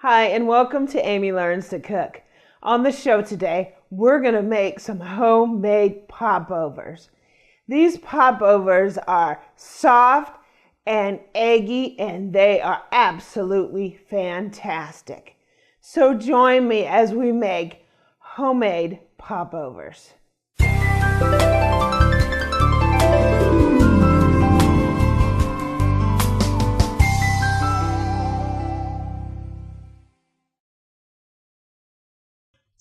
Hi, and welcome to Amy Learns to Cook. On the show today, we're going to make some homemade popovers. These popovers are soft and eggy, and they are absolutely fantastic. So join me as we make homemade popovers.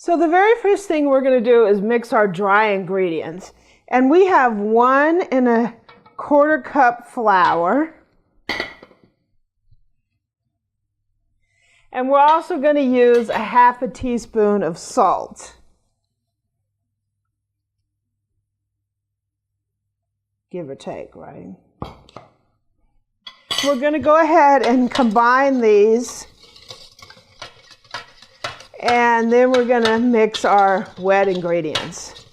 So the very first thing we're going to do is mix our dry ingredients. And we have 1 1/4 cup flour. And we're also going to use 1/2 teaspoon of salt. Give or take, right? We're going to go ahead and combine these. And then we're going to mix our wet ingredients.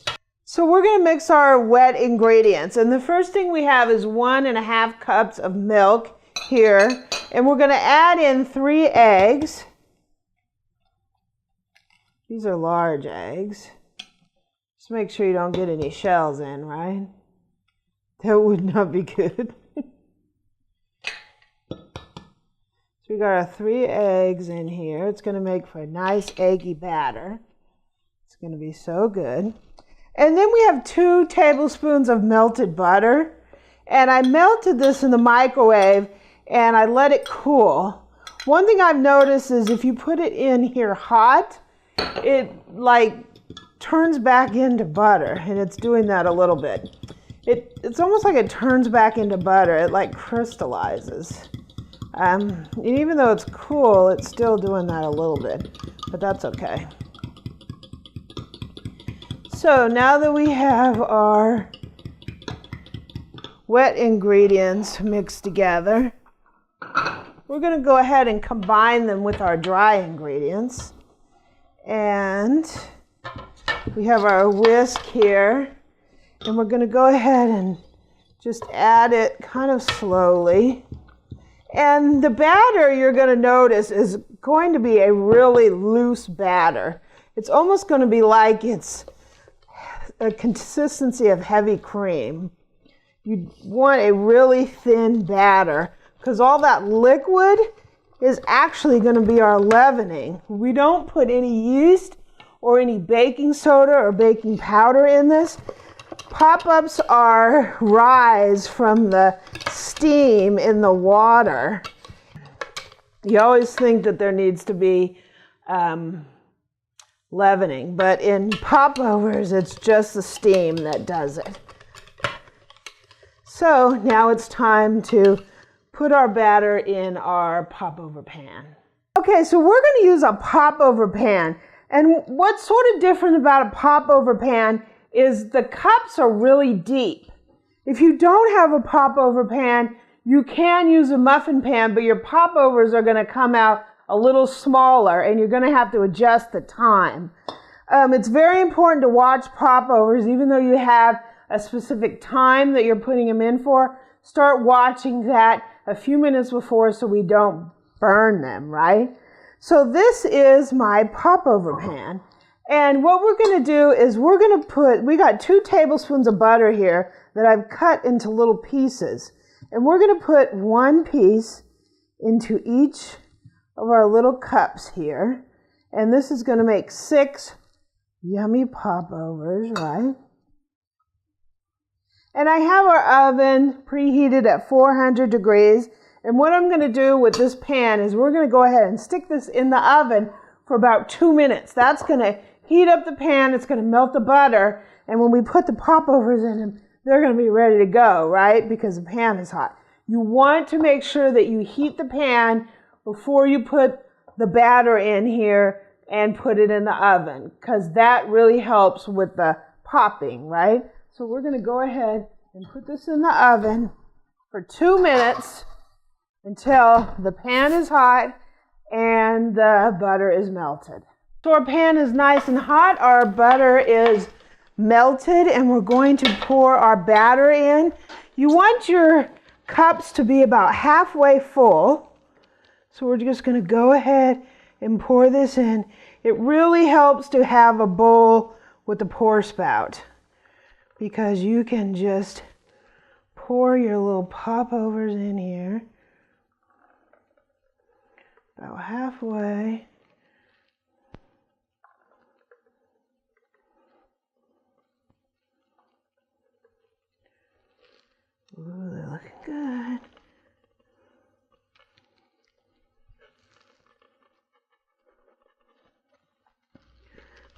So we're going to mix our wet ingredients. And the first thing we have is 1 1/2 cups of milk here. And we're going to add in 3 eggs. These are large eggs. Just make sure you don't get any shells in, right? That would not be good. So we got our 3 eggs in here. It's going to make for a nice eggy batter. It's going to be so good. And then we have 2 tablespoons of melted butter. And I melted this in the microwave and I let it cool. One thing I've noticed is if you put it in here hot, it turns back into butter, and it's doing that a little bit. It's almost like it turns back into butter. It crystallizes. And even though it's cool, it's still doing that a little bit, but that's okay. So now that we have our wet ingredients mixed together, we're going to go ahead and combine them with our dry ingredients. And we have our whisk here, and we're going to go ahead and just add it kind of slowly. And the batter, you're going to notice, is going to be a really loose batter. It's almost going to be like it's a consistency of heavy cream. You want a really thin batter because all that liquid is actually going to be our leavening. We don't put any yeast or any baking soda or baking powder in this. Pop-ups are rise from the steam in the water. You always think that there needs to be leavening, but in popovers, it's just the steam that does it. So now it's time to put our batter in our popover pan. Okay, so we're going to use a popover pan. And what's sort of different about a popover pan is the cups are really deep. If you don't have a popover pan, you can use a muffin pan, but your popovers are going to come out a little smaller and you're going to have to adjust the time. It's very important to watch popovers, even though you have a specific time that you're putting them in for. Start watching that a few minutes before so we don't burn them, right? So this is my popover pan. And what we're going to do is we got 2 tablespoons of butter here that I've cut into little pieces. And we're going to put 1 piece into each of our little cups here. And this is going to make 6 yummy popovers, right? And I have our oven preheated at 400 degrees. And what I'm going to do with this pan is we're going to go ahead and stick this in the oven for about 2 minutes. That's going to heat up the pan, it's going to melt the butter, and when we put the popovers in them, they're going to be ready to go, right? Because the pan is hot. You want to make sure that you heat the pan before you put the batter in here and put it in the oven, because that really helps with the popping, right? So we're going to go ahead and put this in the oven for 2 minutes until the pan is hot and the butter is melted. So our pan is nice and hot, our butter is melted, and we're going to pour our batter in. You want your cups to be about halfway full. So we're just going to go ahead and pour this in. It really helps to have a bowl with a pour spout because you can just pour your little popovers in here about halfway. Ooh, they're looking good.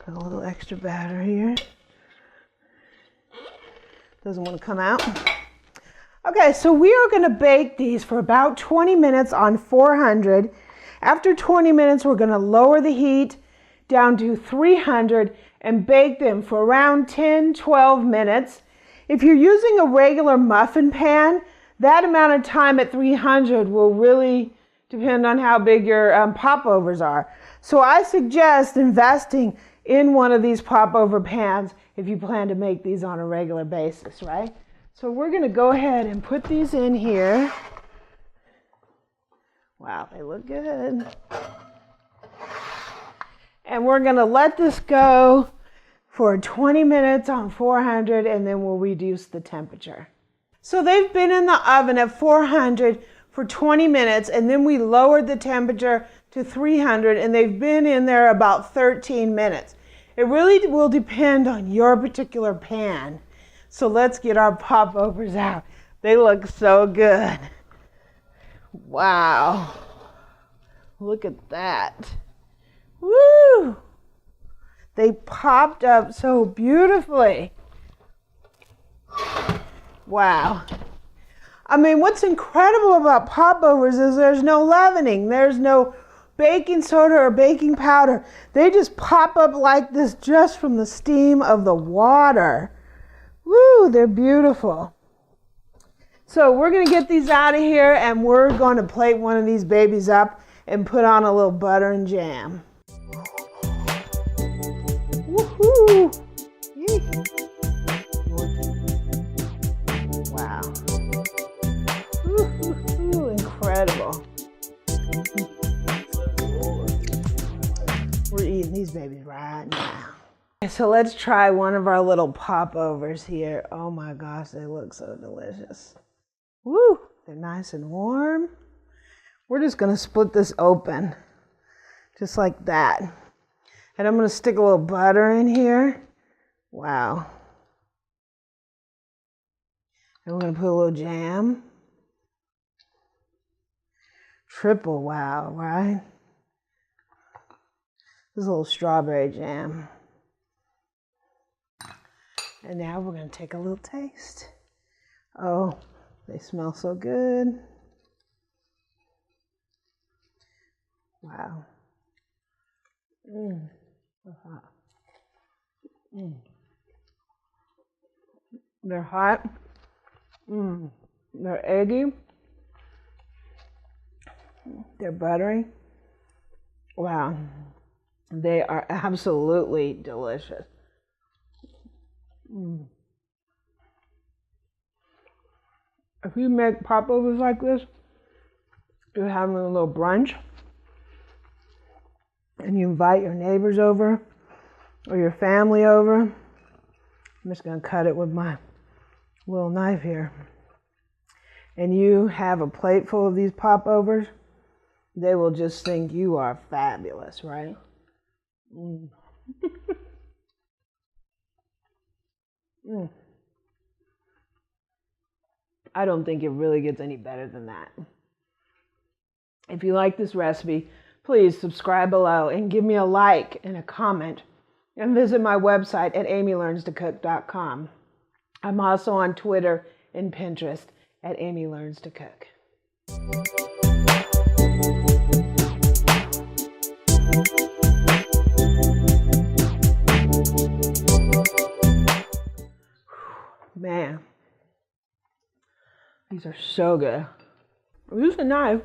Put a little extra batter here. Doesn't want to come out. Okay, so we are going to bake these for about 20 minutes on 400. After 20 minutes, we're going to lower the heat down to 300 and bake them for around 10-12 minutes. If you're using a regular muffin pan, that amount of time at 300 will really depend on how big your popovers are. So I suggest investing in one of these popover pans if you plan to make these on a regular basis, right? So we're going to go ahead and put these in here. Wow, they look good. And we're going to let this go for 20 minutes on 400, and then we'll reduce the temperature. So they've been in the oven at 400 for 20 minutes, and then we lowered the temperature to 300, and they've been in there about 13 minutes. It really will depend on your particular pan. So let's get our popovers out. They look so good. Wow. Look at that. Woo! They popped up so beautifully. Wow. I mean, what's incredible about popovers is there's no leavening. There's no baking soda or baking powder. They just pop up like this just from the steam of the water. Woo, they're beautiful. So we're going to get these out of here, and we're going to plate one of these babies up and put on a little butter and jam. Woohoo! Wow. Woo-hoo-hoo. Incredible. We're eating these babies right now. So let's try one of our little popovers here. Oh my gosh, they look so delicious. Woo! They're nice and warm. We're just going to split this open, just like that. And I'm going to stick a little butter in here. Wow. And we're going to put a little jam. Triple wow, right? This is a little strawberry jam. And now we're going to take a little taste. Oh, they smell so good. Wow. They're hot. They're eggy. They're buttery. Wow. They are absolutely delicious. If you make popovers like this, you're having a little brunch, and you invite your neighbors over or your family over. I'm just going to cut it with my little knife here. And you have a plate full of these popovers, they will just think you are fabulous, right? I don't think it really gets any better than that. If you like this recipe, please subscribe below and give me a like and a comment, and visit my website at amylearnstocook.com. I'm also on Twitter and Pinterest at Amy Learns to Cook. Man, these are so good. Use a knife.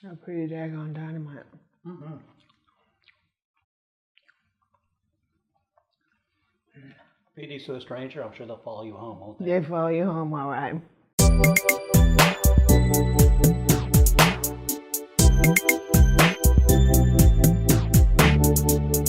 How pretty daggone dynamite. Feed these to a stranger, I'm sure they'll follow you home, won't they? They follow you home, all right.